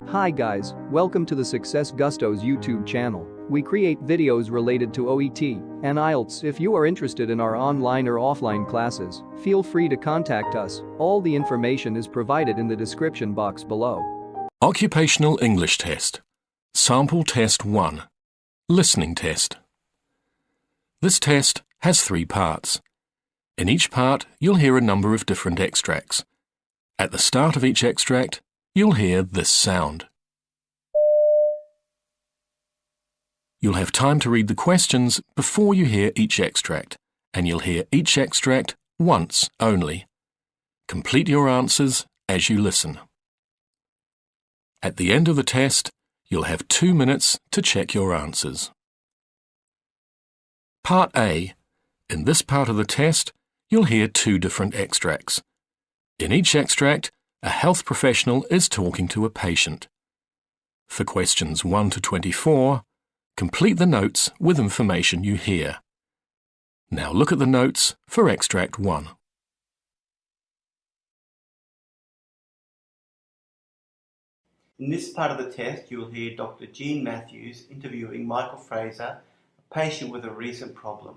Hi guys, welcome to the Success Gusto's YouTube channel. We create videos related to OET and IELTS. If you are interested in our online or offline classes, feel free to contact us. All the information is provided in the description box below. Occupational English Test. Sample Test 1. Listening Test. This test has 3 parts. In each part, you'll hear a number of different extracts. At the start of each extract, you'll hear this sound. You'll have time to read the questions before you hear each extract, and you'll hear each extract once only. Complete your answers as you listen. At the end of the test, you'll have 2 minutes to check your answers. Part A. In this part of the test, you'll hear 2 different extracts. In each extract, a health professional is talking to a patient. For questions 1 to 24, complete the notes with information you hear. Now look at the notes for extract 1. In this part of the test, you will hear Dr. Jean Matthews interviewing Michael Fraser, a patient with a recent problem.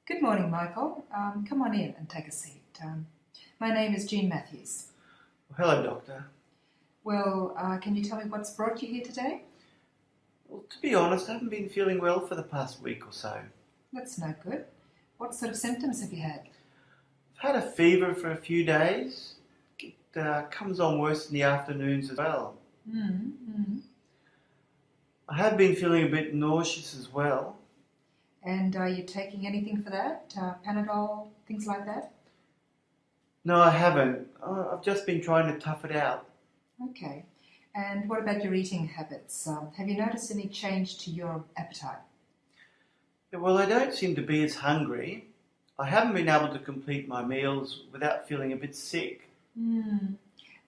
Good morning, Michael. Come on in and take a seat. My name is Jean Matthews. Hello, Doctor. Well, can you tell me what's brought you here today? Well, to be honest, I haven't been feeling well for the past week or so. That's no good. What sort of symptoms have you had? I've had a fever for a few days. It comes on worse in the afternoons as well. I have been feeling a bit nauseous as well. And are you taking anything for that? Panadol, things like that? No, I haven't. I've just been trying to tough it out. Okay. And what about your eating habits? Have you noticed any change to your appetite? Well, I don't seem to be as hungry. I haven't been able to complete my meals without feeling a bit sick.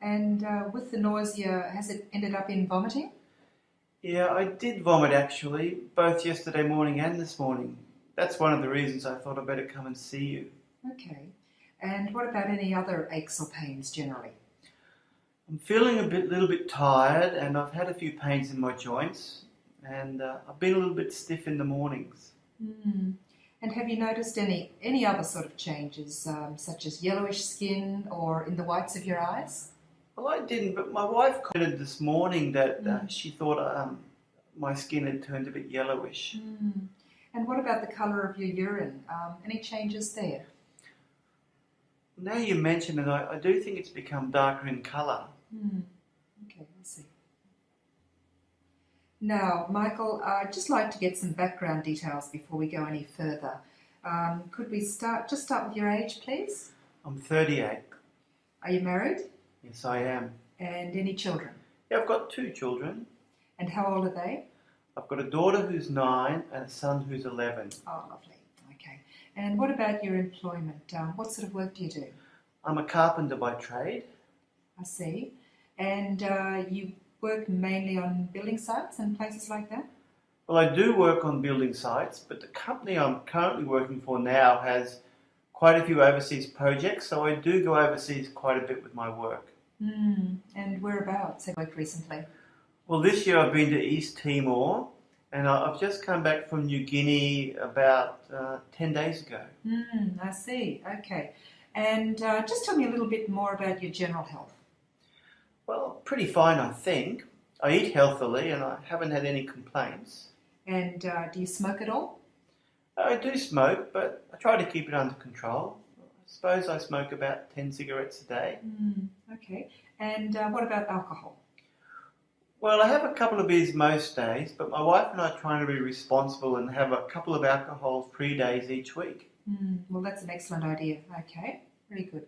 And with the nausea, has it ended up in vomiting? Yeah, I did vomit actually, both yesterday morning and this morning. That's one of the reasons I thought I'd better come and see you. Okay. And what about any other aches or pains generally? I'm feeling a little bit tired, and I've had a few pains in my joints, and I've been a little bit stiff in the mornings. And have you noticed any other sort of changes, such as yellowish skin or in the whites of your eyes? Well, I didn't, but my wife commented this morning that she thought my skin had turned a bit yellowish. And what about the colour of your urine? Any changes there? Now you mention it, I do think it's become darker in colour. Okay, I see. Now, Michael, I'd just like to get some background details before we go any further. Could we start with your age, please? I'm 38. Are you married? Yes, I am. And any children? Yeah, I've got 2 children. And how old are they? I've got a daughter who's 9 and a son who's 11. Oh, lovely. Okay. And what about your employment? What sort of work do you do? I'm a carpenter by trade. I see. And you work mainly on building sites and places like that? Well, I do work on building sites, but the company I'm currently working for now has quite a few overseas projects, so I do go overseas quite a bit with my work. And whereabouts have you worked recently? Well, this year I've been to East Timor, and I've just come back from New Guinea about 10 days ago. I see. Okay. And just tell me a little bit more about your general health. Well, pretty fine, I think. I eat healthily and I haven't had any complaints. And do you smoke at all? I do smoke, but I try to keep it under control. I suppose I smoke about 10 cigarettes a day. Okay. And what about alcohol? Well, I have a couple of beers most days, but my wife and I are trying to be responsible and have a couple of alcohol-free days each week. Well, that's an excellent idea. Okay. Very good.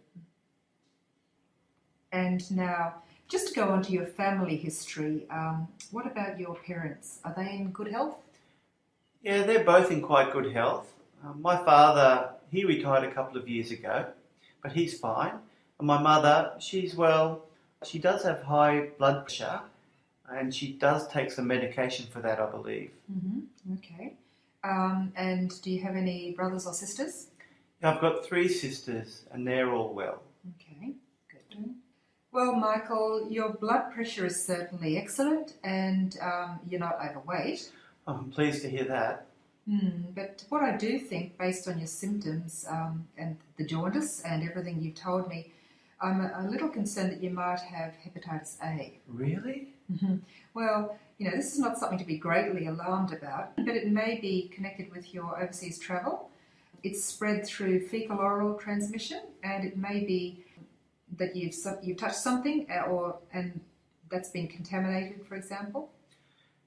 And now, Just to go on to your family history, what about your parents? Are they in good health? Yeah, they're both in quite good health. My father, he retired a couple of years ago, but he's fine. And my mother, she's well. She does have high blood pressure, and she does take some medication for that, I believe. Okay. And do you have any brothers or sisters? I've got 3 sisters, and they're all well. Okay, good. Well, Michael, your blood pressure is certainly excellent, and you're not overweight. I'm pleased to hear that. But what I do think, based on your symptoms and the jaundice and everything you've told me, I'm a little concerned that you might have hepatitis A. Really? Well, this is not something to be greatly alarmed about, but it may be connected with your overseas travel. It's spread through fecal-oral transmission, and it may be that you've touched something and that's been contaminated, for example.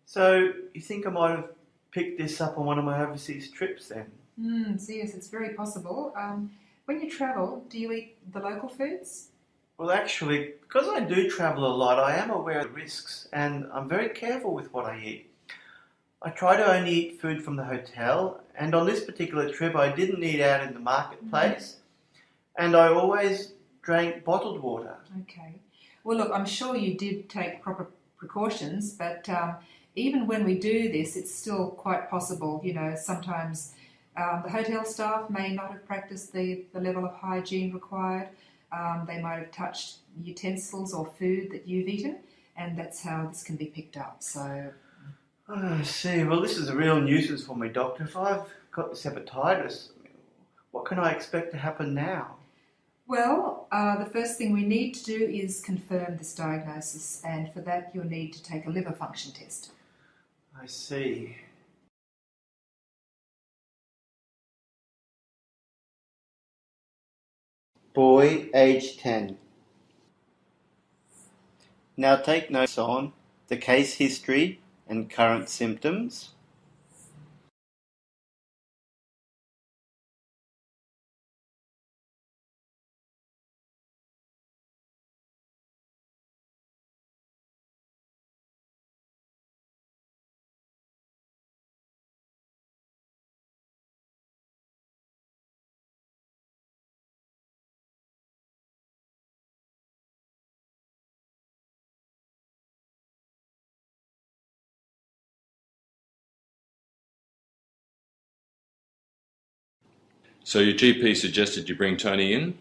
So you think I might have picked this up on one of my overseas trips then? So yes, it's very possible. When you travel, do you eat the local foods? Well, actually, because I do travel a lot, I am aware of the risks, and I'm very careful with what I eat. I try to only eat food from the hotel, and on this particular trip I didn't eat out in the marketplace, and I always drank bottled water. Okay. Well, look, I'm sure you did take proper precautions, but even when we do this, it's still quite possible. Sometimes the hotel staff may not have practiced the level of hygiene required. They might have touched utensils or food that you've eaten, and that's how this can be picked up. So, I see. Well, this is a real nuisance for me, Doctor. If I've got this hepatitis, what can I expect to happen now? well, the first thing we need to do is confirm this diagnosis, and for that you'll need to take a liver function test. I see. Boy, age 10. Now take notes on the case history and current symptoms. So your GP suggested you bring Tony in?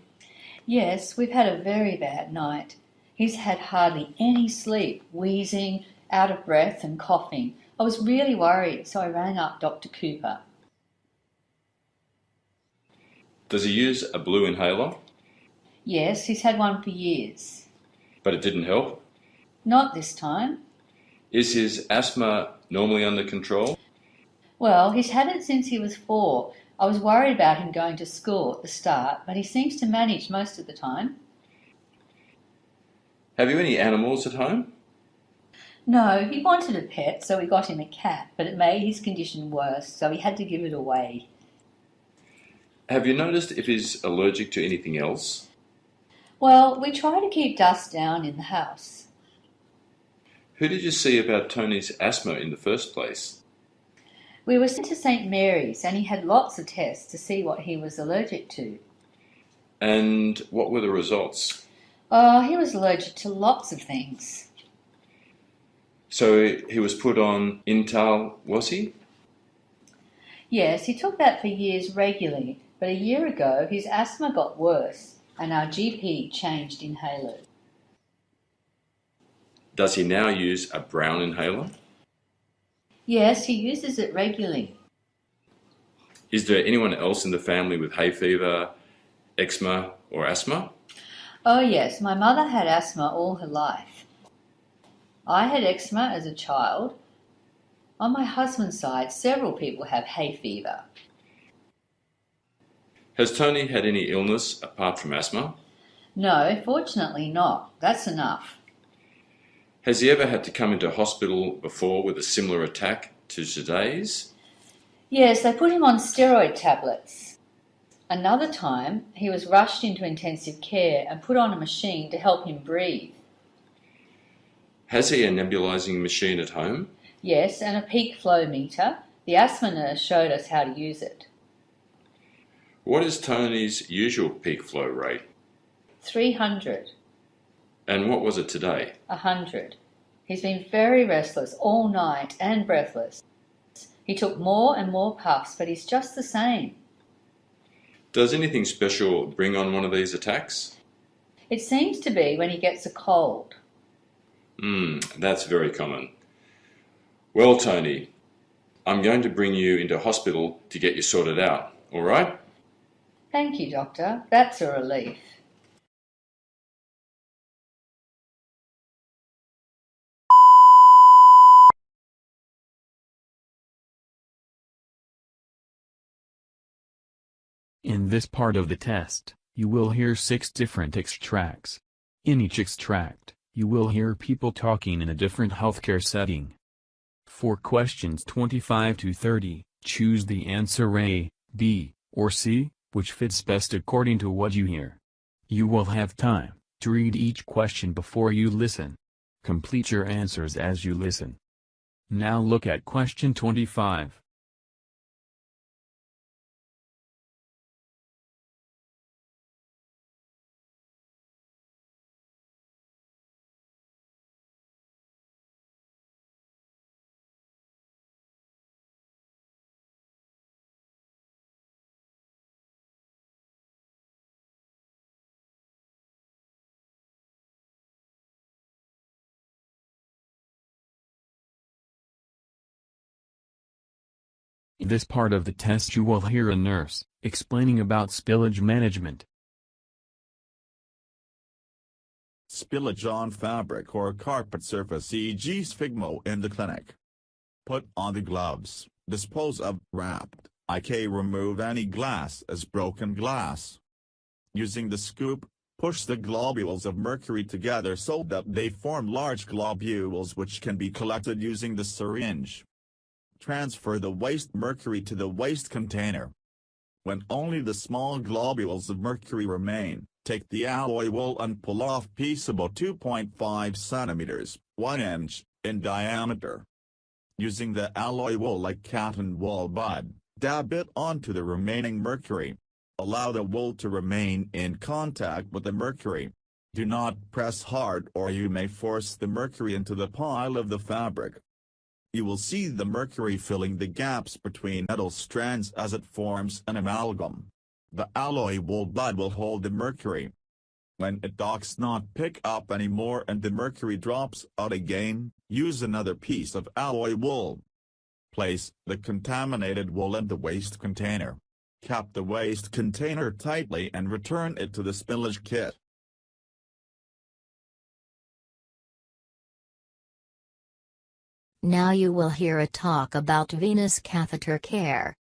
Yes, we've had a very bad night. He's had hardly any sleep, wheezing, out of breath and coughing. I was really worried, so I rang up Dr. Cooper. Does he use a blue inhaler? Yes, he's had one for years. But it didn't help? Not this time. Is his asthma normally under control? Well, he's had it since he was 4. I was worried about him going to school at the start, but he seems to manage most of the time. Have you any animals at home? No, he wanted a pet, so we got him a cat, but it made his condition worse, so he had to give it away. Have you noticed if he's allergic to anything else? Well, we try to keep dust down in the house. Who did you see about Tony's asthma in the first place? We were sent to St. Mary's and he had lots of tests to see what he was allergic to. And what were the results? He was allergic to lots of things. So he was put on Intal, was he? Yes, he took that for years regularly, but a year ago his asthma got worse and our GP changed inhalers. Does he now use a brown inhaler? Yes, he uses it regularly. Is there anyone else in the family with hay fever, eczema or asthma? Oh yes, my mother had asthma all her life. I had eczema as a child. On my husband's side, several people have hay fever. Has Tony had any illness apart from asthma? No, fortunately not. That's enough. Has he ever had to come into hospital before with a similar attack to today's? Yes, they put him on steroid tablets. Another time, he was rushed into intensive care and put on a machine to help him breathe. Has he a nebulizing machine at home? Yes, and a peak flow meter. The asthma nurse showed us how to use it. What is Tony's usual peak flow rate? 300. And what was it today? 100. He's been very restless all night and breathless. He took more and more puffs, but he's just the same. Does anything special bring on one of these attacks? It seems to be when he gets a cold. That's very common. Well, Tony, I'm going to bring you into hospital to get you sorted out, all right? Thank you, Doctor. That's a relief. In this part of the test, you will hear 6 different extracts. In each extract, you will hear people talking in a different healthcare setting. For questions 25 to 30, choose the answer A, B, or C, which fits best according to what you hear. You will have time to read each question before you listen. Complete your answers as you listen. Now look at question 25. In this part of the test you will hear a nurse explaining about spillage management. Spillage on fabric or carpet surface, e.g. sphygmo in the clinic. Put on the gloves, dispose of wrapped, remove any glass as broken glass. Using the scoop, push the globules of mercury together so that they form large globules which can be collected using the syringe. Transfer the waste mercury to the waste container. When only the small globules of mercury remain, take the alloy wool and pull off piece about 2.5 centimeters, 1 inch, in diameter. Using the alloy wool like cotton wool bud, dab it onto the remaining mercury. Allow the wool to remain in contact with the mercury. Do not press hard or you may force the mercury into the pile of the fabric. You will see the mercury filling the gaps between metal strands as it forms an amalgam. The alloy wool bud will hold the mercury. When it does not pick up anymore and the mercury drops out again, use another piece of alloy wool. Place the contaminated wool in the waste container. Cap the waste container tightly and return it to the spillage kit. Now you will hear a talk about venous catheter care.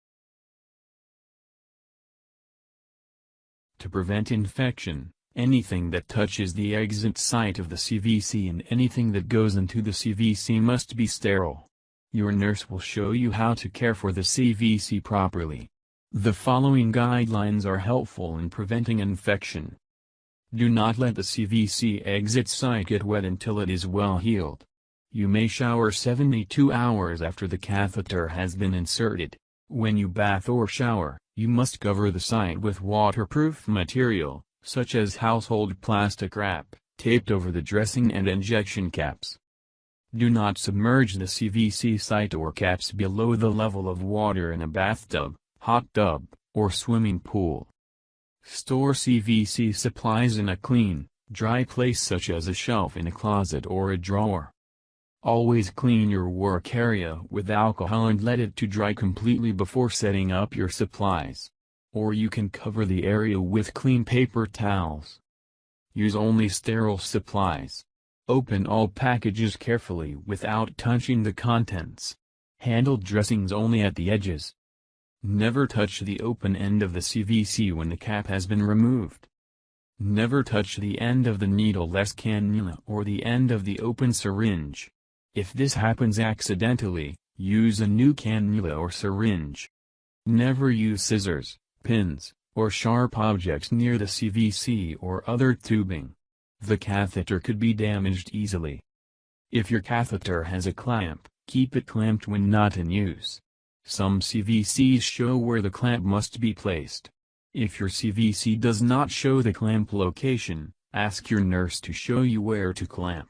To prevent infection, anything that touches the exit site of the CVC and anything that goes into the CVC must be sterile. Your nurse will show you how to care for the CVC properly. The following guidelines are helpful in preventing infection. Do not let the CVC exit site get wet until it is well healed. You may shower 72 hours after the catheter has been inserted. When you bath or shower, you must cover the site with waterproof material, such as household plastic wrap, taped over the dressing and injection caps. Do not submerge the CVC site or caps below the level of water in a bathtub, hot tub, or swimming pool. Store CVC supplies in a clean, dry place such as a shelf in a closet or a drawer. Always clean your work area with alcohol and let it to dry completely before setting up your supplies. Or you can cover the area with clean paper towels. Use only sterile supplies. Open all packages carefully without touching the contents. Handle dressings only at the edges. Never touch the open end of the CVC when the cap has been removed. Never touch the end of the needle-less cannula or the end of the open syringe. If this happens accidentally, use a new cannula or syringe. Never use scissors, pins, or sharp objects near the CVC or other tubing. The catheter could be damaged easily. If your catheter has a clamp, keep it clamped when not in use. Some CVCs show where the clamp must be placed. If your CVC does not show the clamp location, ask your nurse to show you where to clamp.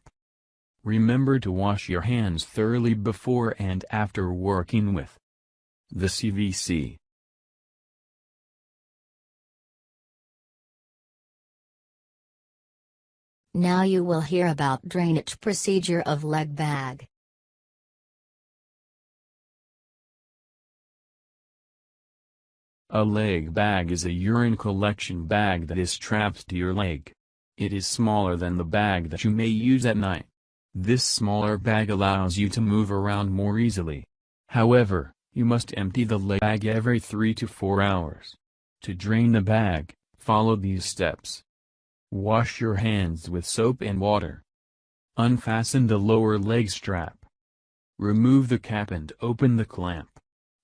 Remember to wash your hands thoroughly before and after working with the CVC. Now you will hear about drainage procedure of leg bag. A leg bag is a urine collection bag that is strapped to your leg. It is smaller than the bag that you may use at night. This smaller bag allows you to move around more easily. However, you must empty the leg bag every 3 to 4 hours. To drain the bag, follow these steps. Wash your hands with soap and water. Unfasten the lower leg strap. Remove the cap and open the clamp.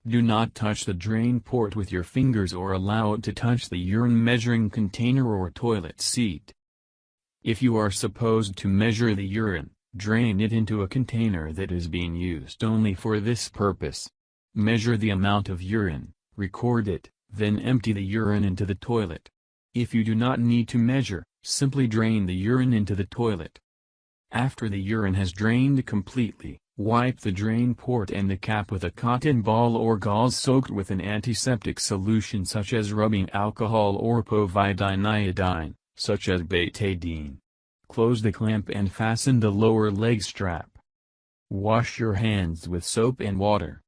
Do not touch the drain port with your fingers or allow it to touch the urine measuring container or toilet seat. If you are supposed to measure the urine, drain it into a container that is being used only for this purpose. Measure the amount of urine, record it, then empty the urine into the toilet. If you do not need to measure, simply drain the urine into the toilet. After the urine has drained completely, wipe the drain port and the cap with a cotton ball or gauze soaked with an antiseptic solution such as rubbing alcohol or povidone iodine, such as betadine. Close the clamp and fasten the lower leg strap. Wash your hands with soap and water.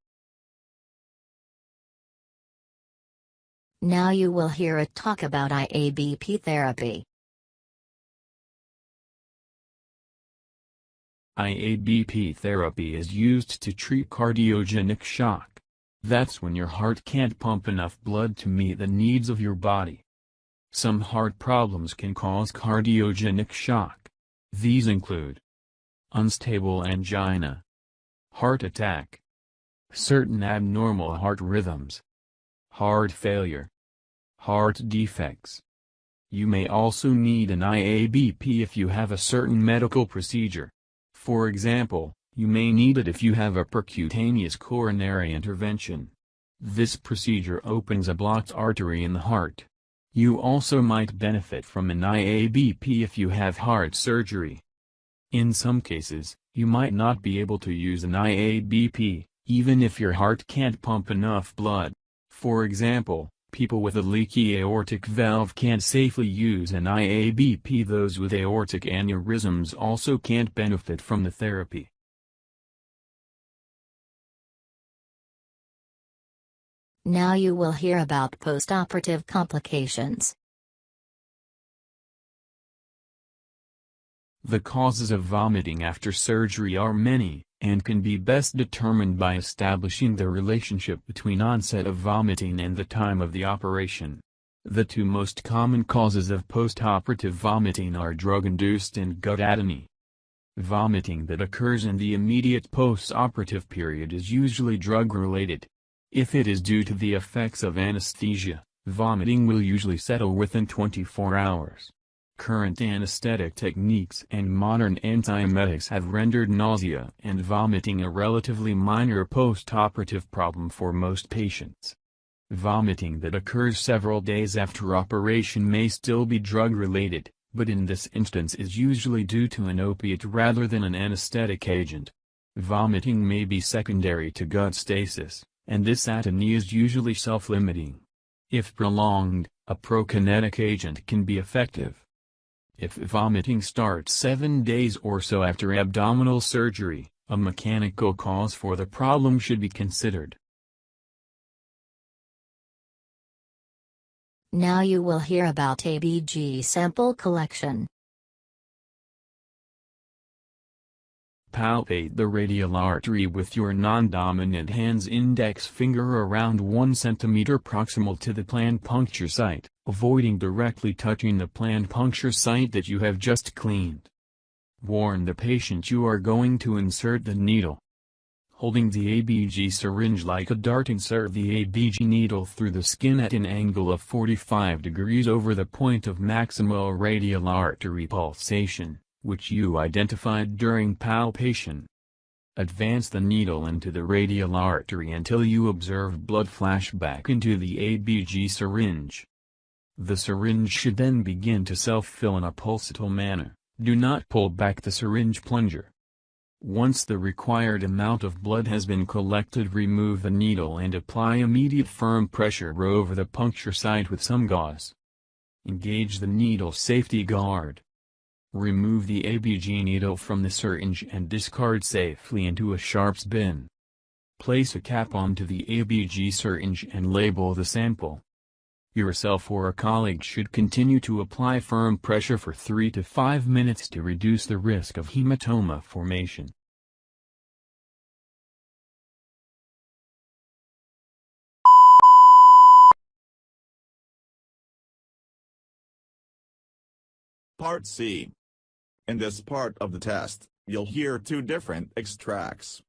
Now you will hear a talk about IABP therapy. IABP therapy is used to treat cardiogenic shock. That's when your heart can't pump enough blood to meet the needs of your body. Some heart problems can cause cardiogenic shock. These include unstable angina, heart attack, certain abnormal heart rhythms, heart failure, heart defects. You may also need an IABP if you have a certain medical procedure. For example, you may need it if you have a percutaneous coronary intervention. This procedure opens a blocked artery in the heart. You also might benefit from an IABP if you have heart surgery. In some cases, you might not be able to use an IABP, even if your heart can't pump enough blood. For example, people with a leaky aortic valve can't safely use an IABP. Those with aortic aneurysms also can't benefit from the therapy. Now you will hear about postoperative complications. The causes of vomiting after surgery are many, and can be best determined by establishing the relationship between onset of vomiting and the time of the operation. The two most common causes of postoperative vomiting are drug-induced and gut atony. Vomiting that occurs in the immediate postoperative period is usually drug-related. If it is due to the effects of anesthesia, vomiting will usually settle within 24 hours. Current anesthetic techniques and modern antiemetics have rendered nausea and vomiting a relatively minor postoperative problem for most patients. Vomiting that occurs several days after operation may still be drug-related, but in this instance is usually due to an opiate rather than an anesthetic agent. Vomiting may be secondary to gut stasis, and this atony is usually self-limiting. If prolonged, a prokinetic agent can be effective. If vomiting starts 7 days or so after abdominal surgery, a mechanical cause for the problem should be considered. Now you will hear about ABG sample collection. Palpate the radial artery with your non-dominant hand's index finger around 1 cm proximal to the planned puncture site, avoiding directly touching the planned puncture site that you have just cleaned. Warn the patient you are going to insert the needle. Holding the ABG syringe like a dart, insert the ABG needle through the skin at an angle of 45 degrees over the point of maximal radial artery pulsation. which you identified during palpation. Advance the needle into the radial artery until you observe blood flash back into the ABG syringe. The syringe should then begin to self-fill in a pulsatile manner. Do not pull back the syringe plunger. Once the required amount of blood has been collected, remove the needle and apply immediate firm pressure over the puncture site with some gauze. Engage the needle safety guard. Remove the ABG needle from the syringe and discard safely into a sharps bin. Place a cap onto the ABG syringe and label the sample. Yourself or a colleague should continue to apply firm pressure for 3 to 5 minutes to reduce the risk of hematoma formation. Part C. In this part of the test, you'll hear 2 different extracts.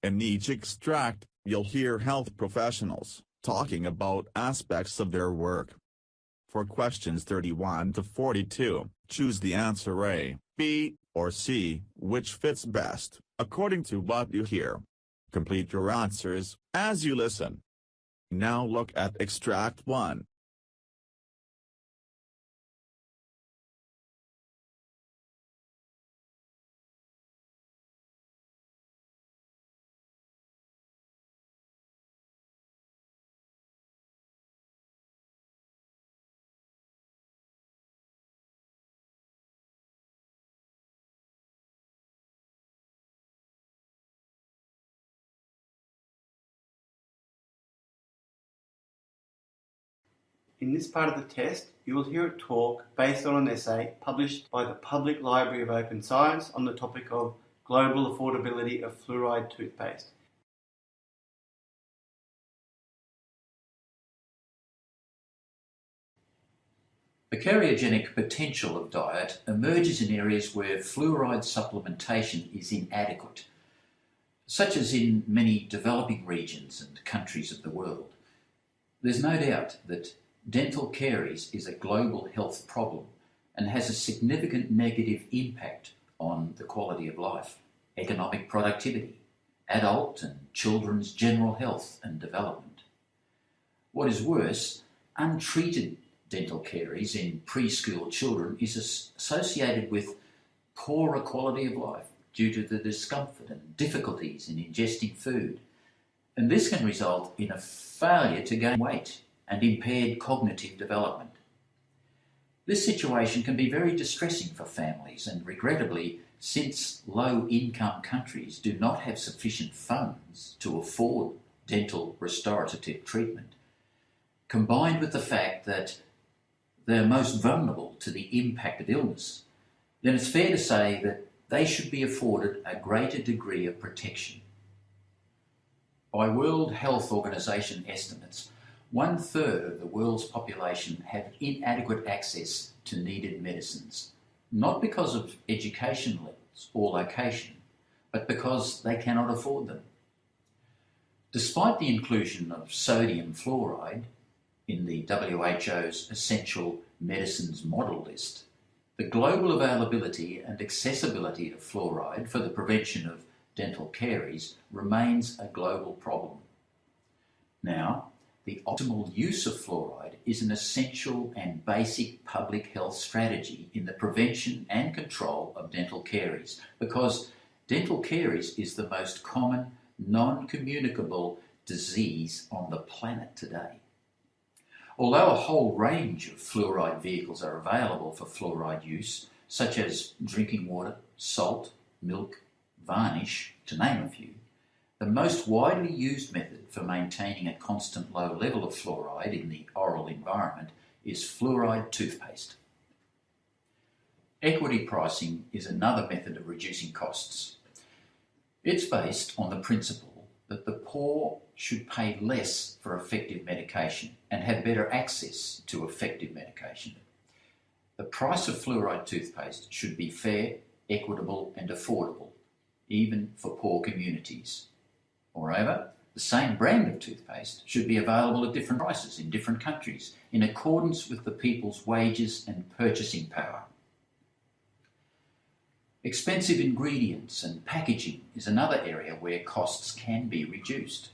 In each extract, you'll hear health professionals talking about aspects of their work. For questions 31 to 42, choose the answer A, B, or C, which fits best, according to what you hear. Complete your answers as you listen. Now look at extract 1. In this part of the test, you will hear a talk based on an essay published by the Public Library of Open Science on the topic of global affordability of fluoride toothpaste. The carcinogenic potential of diet emerges in areas where fluoride supplementation is inadequate, such as in many developing regions and countries of the world. There's no doubt that dental caries is a global health problem and has a significant negative impact on the quality of life, economic productivity, adult and children's general health and development. What is worse, untreated dental caries in preschool children is associated with poorer quality of life due to the discomfort and difficulties in ingesting food, and this can result in a failure to gain weight and impaired cognitive development. This situation can be very distressing for families, and regrettably, since low-income countries do not have sufficient funds to afford dental restorative treatment, combined with the fact that they're most vulnerable to the impact of illness, then it's fair to say that they should be afforded a greater degree of protection. By World Health Organization estimates, 1/3 of the world's population have inadequate access to needed medicines, not because of education levels or location, but because they cannot afford them. Despite the inclusion of sodium fluoride in the WHO's Essential Medicines Model List, the global availability and accessibility of fluoride for the prevention of dental caries remains a global problem. Now, the optimal use of fluoride is an essential and basic public health strategy in the prevention and control of dental caries, because dental caries is the most common non-communicable disease on the planet today. Although a whole range of fluoride vehicles are available for fluoride use, such as drinking water, salt, milk, varnish, to name a few, the most widely used method for maintaining a constant low level of fluoride in the oral environment is fluoride toothpaste. Equity pricing is another method of reducing costs. It's based on the principle that the poor should pay less for effective medication and have better access to effective medication. The price of fluoride toothpaste should be fair, equitable and affordable, even for poor communities. Moreover, the same brand of toothpaste should be available at different prices in different countries, in accordance with the people's wages and purchasing power. Expensive ingredients and packaging is another area where costs can be reduced.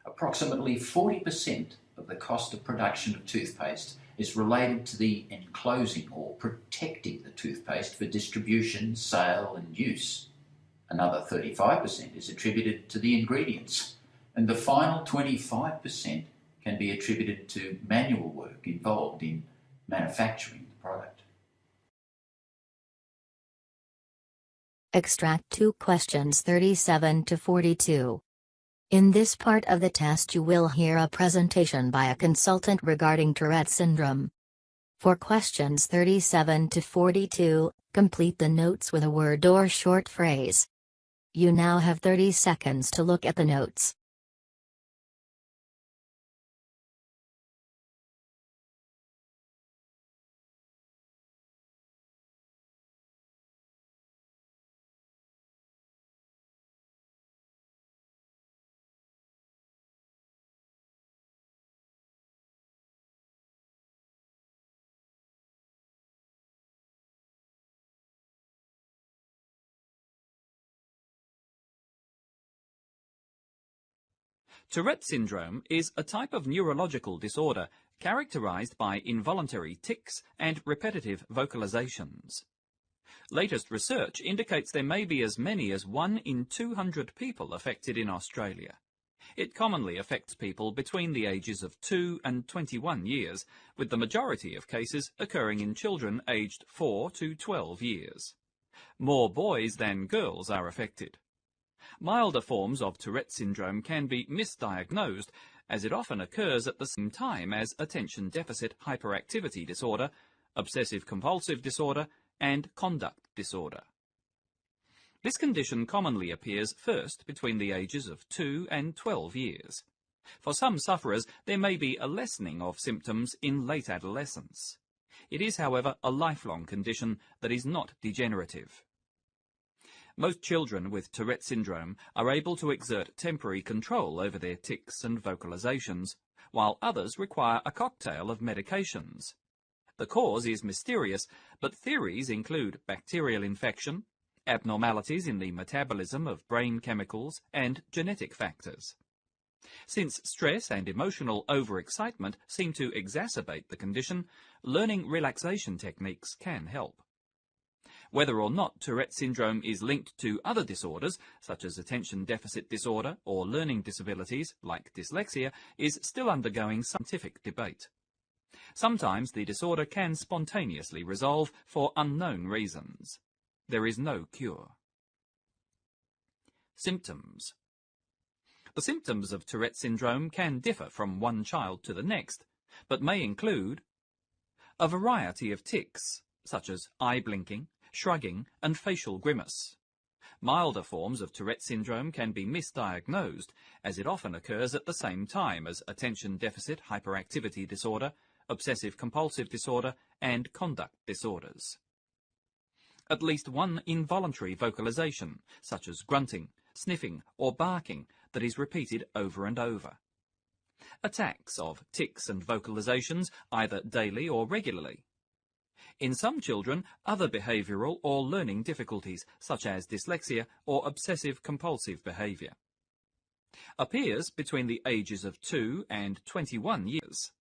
Approximately 40% of the cost of production of toothpaste is related to the enclosing or protecting the toothpaste for distribution, sale and use. Another 35% is attributed to the ingredients, and the final 25% can be attributed to manual work involved in manufacturing the product. Extract 2 questions 37 to 42. In this part of the test you will hear a presentation by a consultant regarding Tourette syndrome. For questions 37 to 42, complete the notes with a word or short phrase. You now have 30 seconds to look at the notes. Tourette syndrome is a type of neurological disorder characterized by involuntary tics and repetitive vocalizations. Latest research indicates there may be as many as 1 in 200 people affected in Australia. It commonly affects people between the ages of 2 and 21 years, with the majority of cases occurring in children aged 4 to 12 years. More boys than girls are affected. Milder forms of Tourette syndrome can be misdiagnosed, as it often occurs at the same time as attention deficit hyperactivity disorder, obsessive-compulsive disorder, and conduct disorder. This condition commonly appears first between the ages of 2 and 12 years. For some sufferers, there may be a lessening of symptoms in late adolescence. It is, however, a lifelong condition that is not degenerative. Most children with Tourette syndrome are able to exert temporary control over their tics and vocalizations, while others require a cocktail of medications. The cause is mysterious, but theories include bacterial infection, abnormalities in the metabolism of brain chemicals, and genetic factors. Since stress and emotional overexcitement seem to exacerbate the condition, learning relaxation techniques can help. Whether or not Tourette syndrome is linked to other disorders, such as attention deficit disorder or learning disabilities like dyslexia, is still undergoing scientific debate. Sometimes the disorder can spontaneously resolve for unknown reasons. There is no cure. Symptoms. The symptoms of Tourette syndrome can differ from one child to the next, but may include a variety of tics, such as eye blinking, shrugging, and facial grimace. Milder forms of Tourette syndrome can be misdiagnosed, as it often occurs at the same time as attention deficit hyperactivity disorder, obsessive-compulsive disorder, and conduct disorders. At least one involuntary vocalization, such as grunting, sniffing, or barking, that is repeated over and over. Attacks of tics and vocalizations, either daily or regularly. In some children, other behavioral or learning difficulties, such as dyslexia or obsessive-compulsive behavior. Appears between the ages of 2 and 21 years.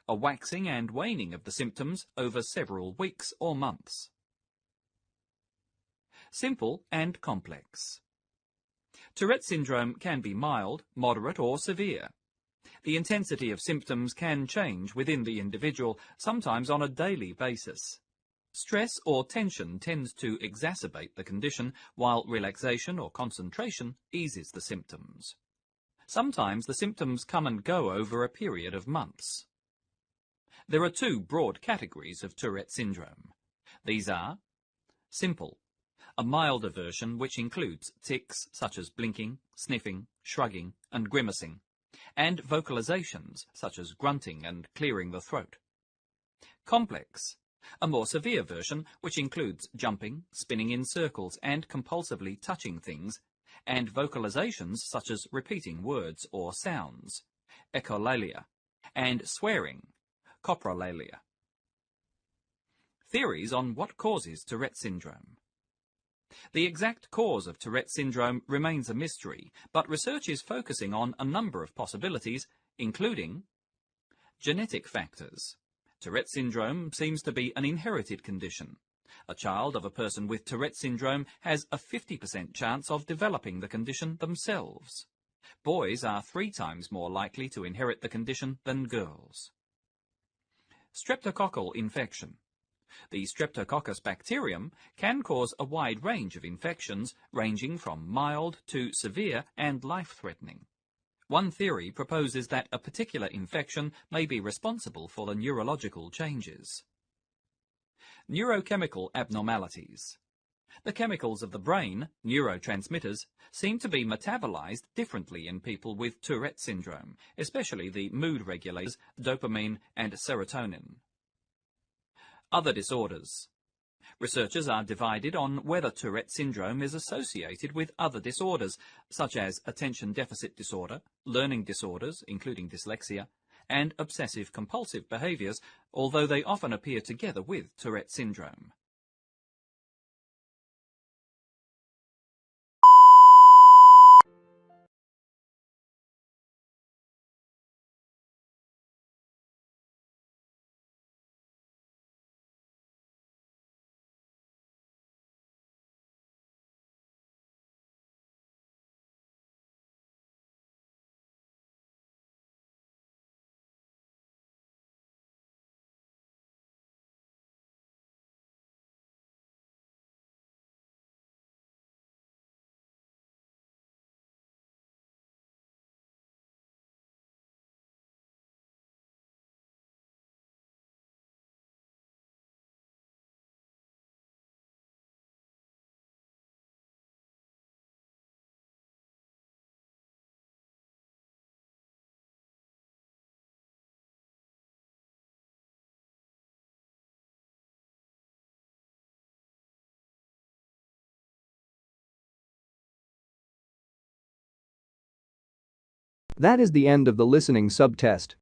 A waxing and waning of the symptoms over several weeks or months. Simple and complex. Tourette syndrome can be mild, moderate, or severe. The intensity of symptoms can change within the individual, sometimes on a daily basis. Stress or tension tends to exacerbate the condition, while relaxation or concentration eases the symptoms. Sometimes the symptoms come and go over a period of months. There are 2 broad categories of Tourette syndrome. These are simple, a milder version which includes tics such as blinking, sniffing, shrugging, and grimacing, and vocalizations such as grunting and clearing the throat. Complex, a more severe version which includes jumping, spinning in circles, and compulsively touching things, and vocalizations such as repeating words or sounds, echolalia, and swearing, coprolalia. Theories on what causes Tourette syndrome. The exact cause of Tourette syndrome remains a mystery, but research is focusing on a number of possibilities, including genetic factors. Tourette syndrome seems to be an inherited condition. A child of a person with Tourette syndrome has a 50% chance of developing the condition themselves. Boys are 3 times more likely to inherit the condition than girls. Streptococcal infection. The Streptococcus bacterium can cause a wide range of infections, ranging from mild to severe and life-threatening. One theory proposes that a particular infection may be responsible for the neurological changes. Neurochemical abnormalities. The chemicals of the brain, neurotransmitters, seem to be metabolized differently in people with Tourette syndrome, especially the mood regulators, dopamine and serotonin. Other disorders. Researchers are divided on whether Tourette syndrome is associated with other disorders, such as attention deficit disorder, learning disorders, including dyslexia, and obsessive-compulsive behaviors, although they often appear together with Tourette syndrome. That is the end of the listening subtest.